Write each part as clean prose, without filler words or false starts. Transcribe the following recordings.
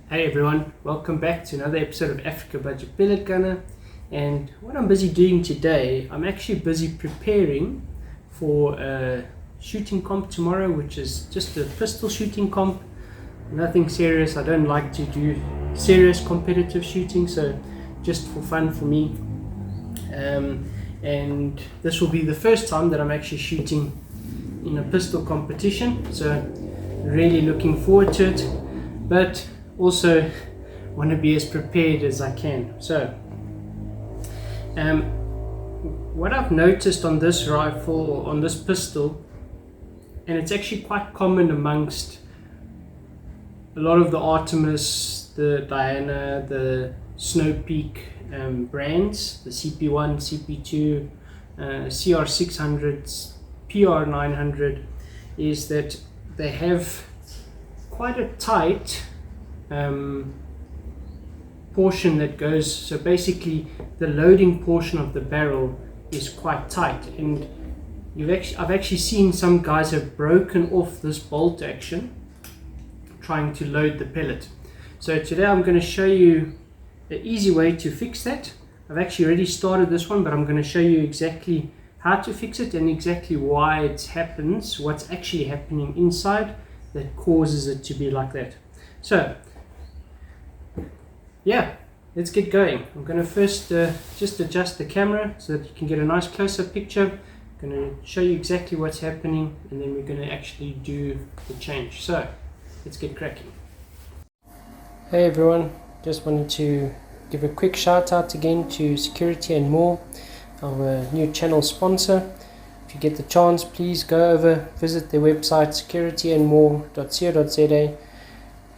Hey everyone, welcome back to another episode of Africa Budget Pellet Gunner. And what I'm busy doing today, I'm actually busy preparing for a shooting comp tomorrow, which is just a pistol shooting comp. Nothing serious. I don't like to do serious competitive shooting, so just for fun for me. And this will be the first time that I'm actually shooting in a pistol competition, so really looking forward to it, but also want to be as prepared as I can. So what I've noticed on this rifle, or on this pistol, and it's actually quite common amongst a lot of the Artemis, the Diana, the Snow Peak brands, the CP1, CP2, CR600s, PR900, is that they have quite a tight portion that goes, so basically the loading portion of the barrel is quite tight, and I've actually seen some guys have broken off this bolt action trying to load the pellet. So today I'm going to show you the easy way to fix that. I've actually already started this one, but I'm going to show you exactly how to fix it and exactly why it happens, what's actually happening inside that causes it to be like that. So yeah, let's get going. I'm going to first just adjust the camera so that you can get a nice close-up picture. I'm going to show you exactly what's happening, and then we're going to actually do the change. So let's get cracking. Hey everyone, just wanted to give a quick shout out again to Security and More, our new channel sponsor. If you get the chance, please go over, visit their website, securityandmore.co.za.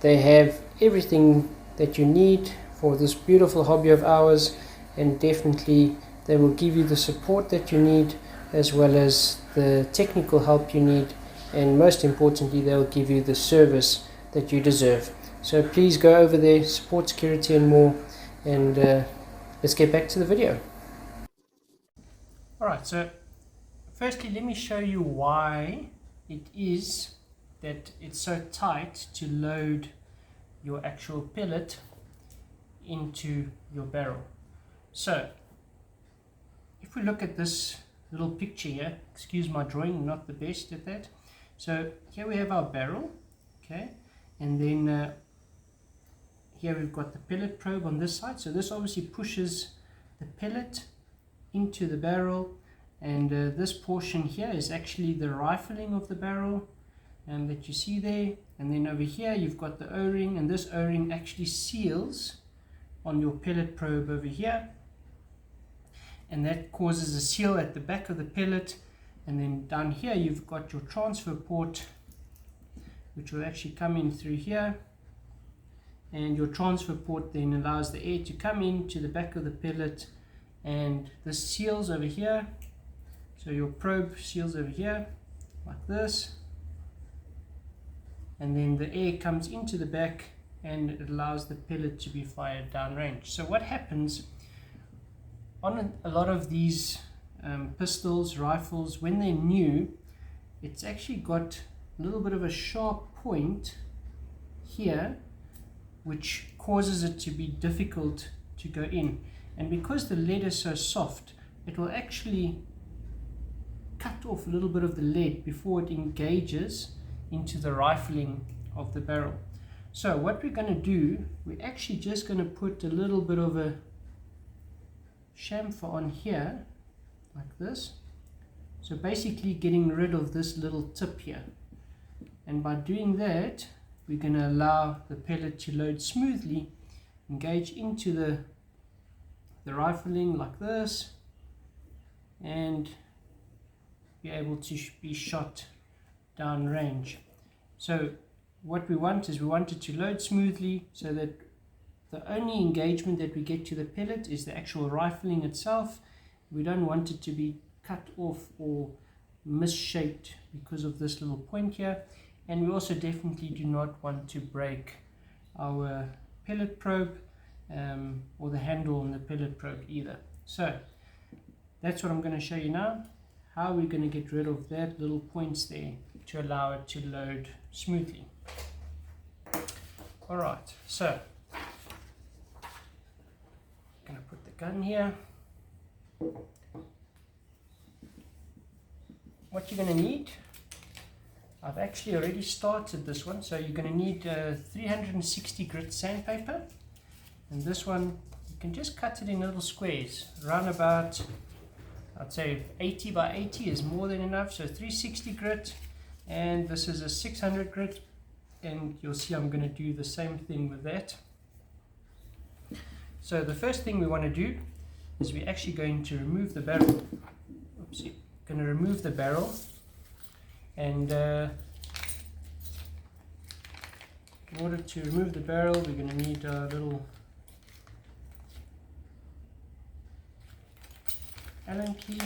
They have everything that you need for this beautiful hobby of ours, and definitely they will give you the support that you need, as well as the technical help you need, and most importantly they'll give you the service that you deserve. So please go over there, support Security and More, and let's get back to the video. Alright, so firstly let me show you why it is that it's so tight to load your actual pellet into your barrel. So if we look at this little picture here, excuse my drawing, not the best at that. So here we have our barrel, okay, and then here we've got the pellet probe on this side. So this obviously pushes the pellet into the barrel, and this portion here is actually the rifling of the barrel that you see there. And then over here you've got the O-ring, and this O-ring actually seals on your pellet probe over here, and that causes a seal at the back of the pellet. And then down here you've got your transfer port, which will actually come in through here, and your transfer port then allows the air to come into the back of the pellet, and this seals over here. So your probe seals over here like this, and then the air comes into the back and it allows the pellet to be fired downrange. So what happens on a lot of these pistols, rifles, when they're new, it's actually got a little bit of a sharp point here, which causes it to be difficult to go in. And because the lead is so soft, it will actually cut off a little bit of the lead before it engages into the rifling of the barrel. So what we're going to do, we're actually just going to put a little bit of a chamfer on here like this, so basically getting rid of this little tip here. And by doing that, we're going to allow the pellet to load smoothly, engage into the rifling like this, and be able to be shot downrange. So what we want is, we want it to load smoothly so that the only engagement that we get to the pellet is the actual rifling itself. We don't want it to be cut off or misshaped because of this little point here. And we also definitely do not want to break our pellet probe or the handle on the pellet probe either. So that's what I'm going to show you now, how we're going to get rid of that little points there to allow it to load smoothly. Alright, so I'm going to put the gun here. What you're going to need, I've actually already started this one, so you're going to need 360 grit sandpaper, and this one you can just cut it in little squares, around about, I'd say 80 by 80 is more than enough, so 360 grit, and this is a 600 grit, and you'll see I'm going to do the same thing with that. So the first thing we want to do is we're actually going to remove the barrel. Oopsie. Going to remove the barrel, and in order to remove the barrel we're going to need a little Allen key.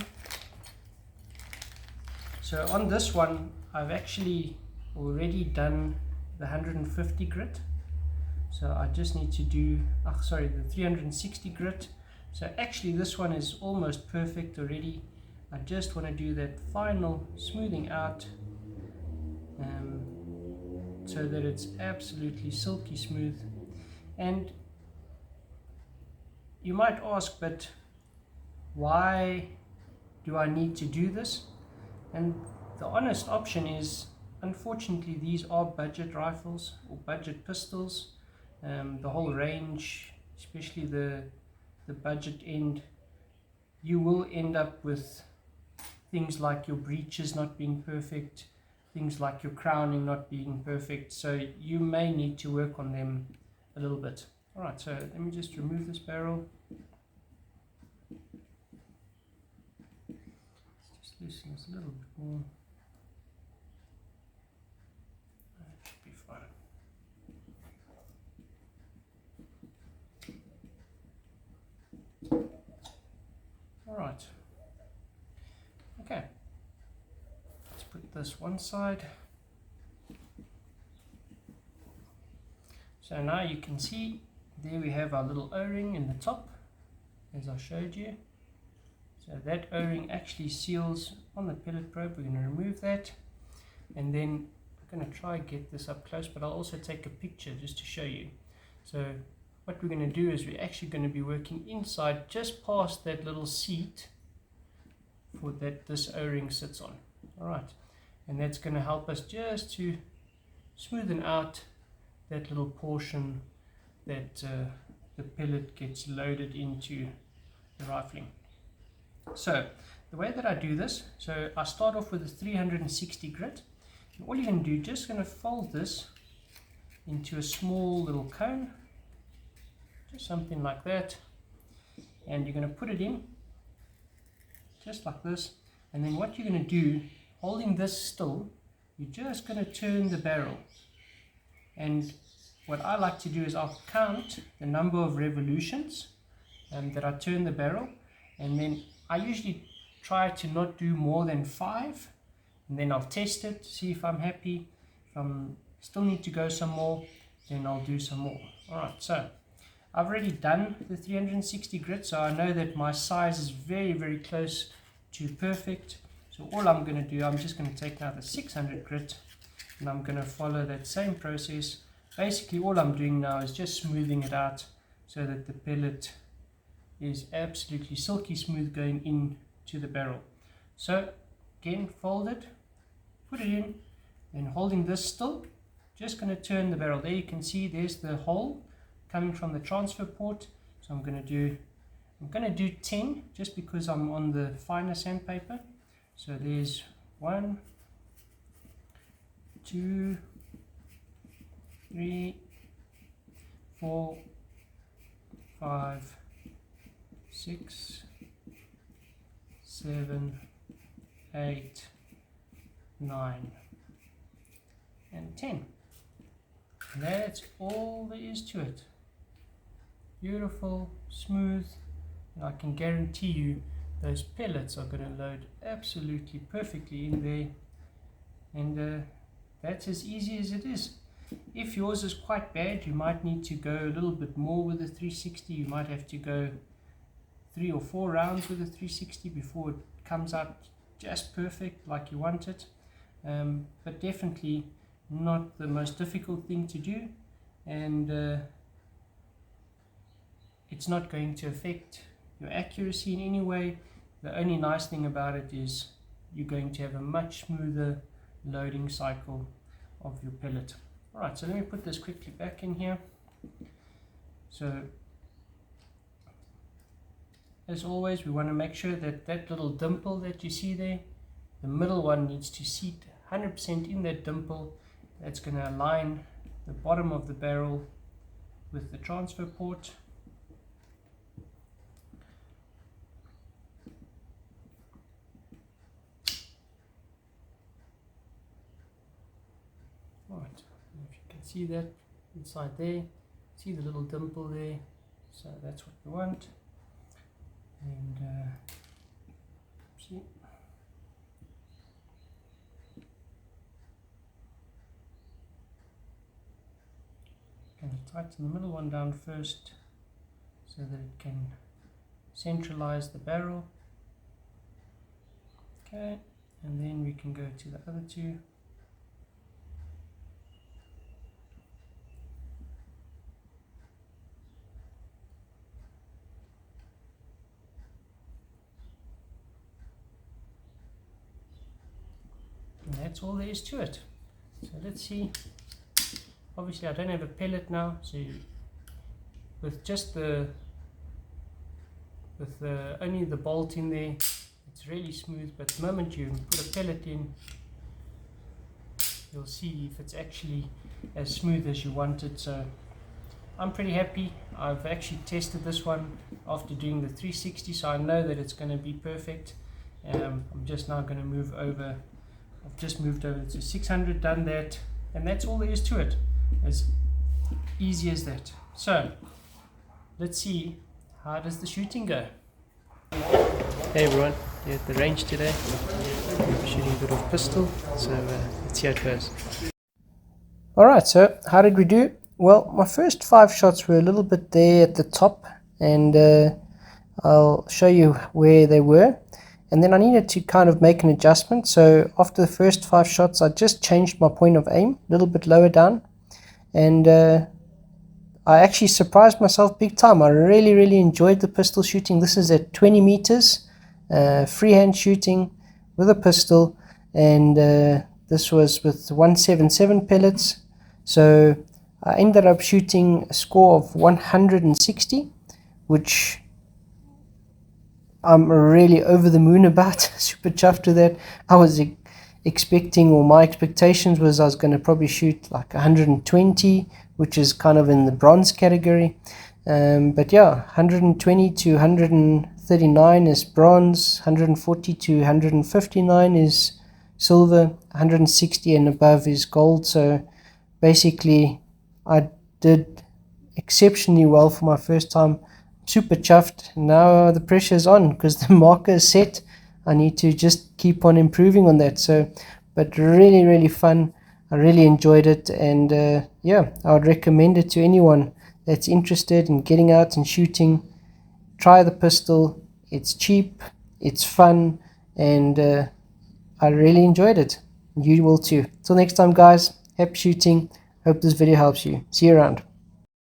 So on this one I've actually already done the 150 grit, so I just need to do the 360 grit. So actually this one is almost perfect already. I just want to do that final smoothing out so that it's absolutely silky smooth. And you might ask, but why do I need to do this? And the honest option is, unfortunately, these are budget rifles or budget pistols. The whole range, especially the budget end, you will end up with things like your breeches not being perfect, things like your crowning not being perfect, so you may need to work on them a little bit. Alright, so let me just remove this barrel. Let's just loosen this a little bit more. That should be fine. Alright. Okay, let's put this one side. So now you can see there we have our little O-ring in the top, as I showed you. So that O-ring actually seals on the pellet probe. We're going to remove that, and then I'm going to try and get this up close, but I'll also take a picture just to show you. So what we're going to do is we're actually going to be working inside just past that little seat for that this O-ring sits on. Alright, and that's going to help us just to smoothen out that little portion that the pellet gets loaded into the rifling. So the way that I do this, so I start off with a 360 grit, and all you're going to do, just going to fold this into a small little cone, just something like that, and you're going to put it in just like this, and then what you're going to do, holding this still, you're just going to turn the barrel. And what I like to do is I'll count the number of revolutions that I turn the barrel, and then I usually try to not do more than 5, and then I'll test it, see if I'm happy. If I still need to go some more, then I'll do some more. Alright, so I've already done the 360 grit, so I know that my size is very, very close to perfect. So all I'm going to do, I'm just going to take now the 600 grit, and I'm going to follow that same process. Basically all I'm doing now is just smoothing it out so that the pellet is absolutely silky smooth going into the barrel. So again, fold it, put it in, and holding this still, just going to turn the barrel. There you can see there's the hole coming from the transfer port. So I'm going to do 10 just because I'm on the finer sandpaper. So there's 1, 2, 3, 4, 5, 6, 7, 8, 9, and 10. And that's all there is to it. Beautiful, smooth, and I can guarantee you those pellets are going to load absolutely perfectly in there, and that's as easy as it is. If yours is quite bad, you might need to go a little bit more with the 360. You might have to go 3 or 4 rounds with the 360 before it comes out just perfect like you want it, but definitely not the most difficult thing to do. and it's not going to affect your accuracy in any way. The only nice thing about it is you're going to have a much smoother loading cycle of your pellet. Alright, so let me put this quickly back in here. So as always, we want to make sure that that little dimple that you see there, the middle one needs to seat 100% in that dimple. That's going to align the bottom of the barrel with the transfer port. Right, if you can see that inside there, see the little dimple there, so that's what we want. And see, going to tighten the middle one down first so that it can centralize the barrel. Okay, and then we can go to the other two. And that's all there is to it. So let's see. Obviously I don't have a pellet now, so with just only the bolt in there, it's really smooth. But the moment you put a pellet in, you'll see if it's actually as smooth as you want it. So I'm pretty happy. I've actually tested this one after doing the 360, so I know that it's going to be perfect. I'm just now going to move over. I've just moved over to 600, done that, and that's all there is to it. As easy as that. So let's see, how does the shooting go? Hey everyone, we're at the range today. We're shooting a bit of pistol, so let's see how it goes. Alright, so how did we do? Well, my first 5 shots were a little bit there at the top, and I'll show you where they were. And then I needed to kind of make an adjustment. So after the first 5 shots, I just changed my point of aim a little bit lower down. And I actually surprised myself big time. I really enjoyed the pistol shooting. This is at 20 meters, freehand shooting with a pistol. And this was with 177 pellets. So I ended up shooting a score of 160, which I'm really over the moon about. Super chuffed with that. I was expecting, or my expectations was I was going to probably shoot like 120, which is kind of in the bronze category. But yeah, 120 to 139 is bronze, 140 to 159 is silver, 160 and above is gold. So basically I did exceptionally well for my first time. Super chuffed. Now the pressure is on because the marker is set. I need to just keep on improving on that. So, but really fun. I really enjoyed it, and yeah, I would recommend it to anyone that's interested in getting out and shooting. Try the pistol. It's cheap, it's fun, and I really enjoyed it. You will too. Till next time, guys. Happy shooting. Hope this video helps you. See you around.